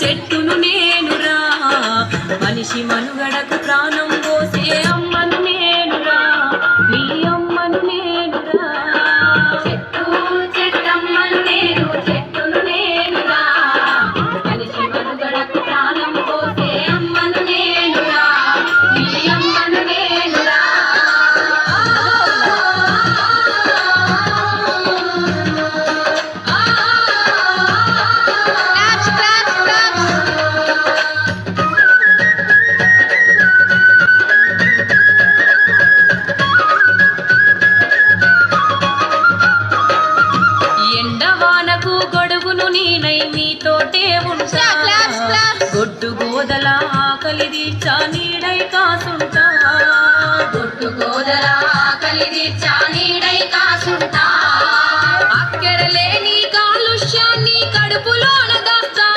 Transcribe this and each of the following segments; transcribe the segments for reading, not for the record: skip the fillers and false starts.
చెట్టును నేనురా మనిషి మనుగడకు ప్రాణం పోసే అమ్మను నేనురా నీ అమ్మను నేనురా చెట్టు చెట్టమ్మను నేను చెట్టును నేనురా మనిషి మనుగడకు ప్రాణం పోసే అమ్మను నేనురా నీ అమ్మను నేనురా ఎండవానకు గొడుగును నేనై మీతోటే ఉంటా గొడ్డు గోదల ఆకలి తీర్చా నీడై కాసుంటా గొడ్డు గోదల ఆకలి తీర్చా నీడై కాసుంటా అక్కెరలేని కాలుష్యాన్ని కడుపులోన దాస్తా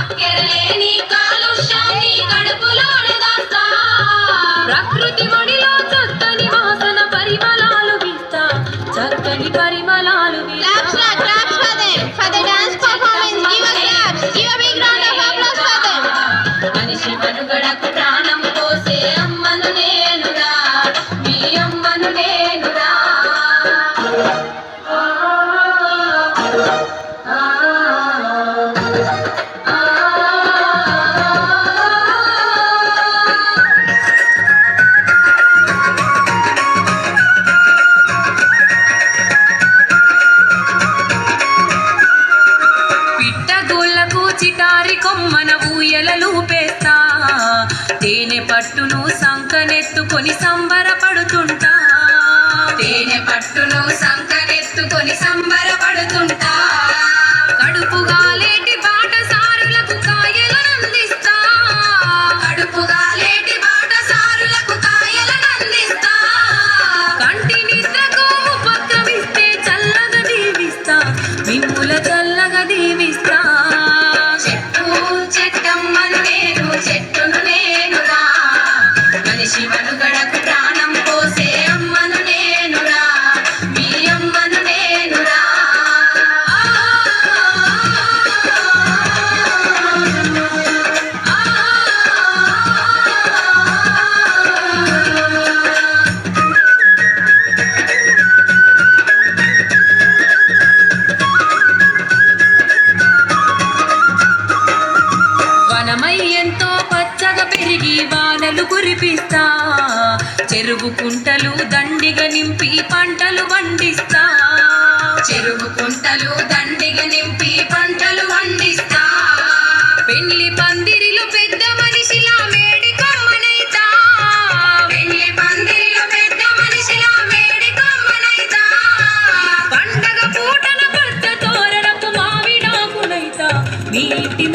అక్కెరలేని కాలుష్యాన్ని కడుపులోన దాస్తా ప్రకృతి ఒడిలో చక్కని వాసన పరిమళాలు వీస్తా చక్కని పరిమళాలు మనిషి మనుగడకు ప్రాణం పోసే అమ్మను నేనురా మీ అమ్మను నేనురా పిట్టగోళ్లకు చిటారి కొమ్మన ఊయలలు పేస్తా తేనె పట్టును సంకనెత్తుకొని సంబరపడుతుంటా తేనె పట్టును సంకనెత్తుకొని సంబరపడుతుంటా కడుపుగా లేటి బాటసారులకు కాయలనందిస్తా కడుపుగా లేటి బాటసారులకు కాయలనందిస్తా కంటి నిద్రకు ఉపక్రమిస్తే చల్లగా దీవిస్తా మిమ్ముల చల్లగా దీవిస్తా చెట్టు చెట్టమ్మను నేను చెట్టును నేనురా మనిషి మనుగడకు ప్రాణం పోసే అమ్మను నేనురా మీ అమ్మను నేనురా వనమై ఎంతో పచ్చగా పెరిగి వానలు కురిపిస్తా చెరువు కుంటలు దండిగా నింపి పంటలు వండిస్తా చెరువు కుంటలు దండిగా నింపి పంటలు వండిస్తా పెళ్లి పందిరిలో పెద్ద మనిషిలా మేడి కొమ్మనైతా పెళ్లి పందిరిలో పెద్ద మనిషిలా మేడి కొమ్మనైతా పండగ పూటన పచ్చ తోరణపు మావిడాకునైతా మీ ఇంటి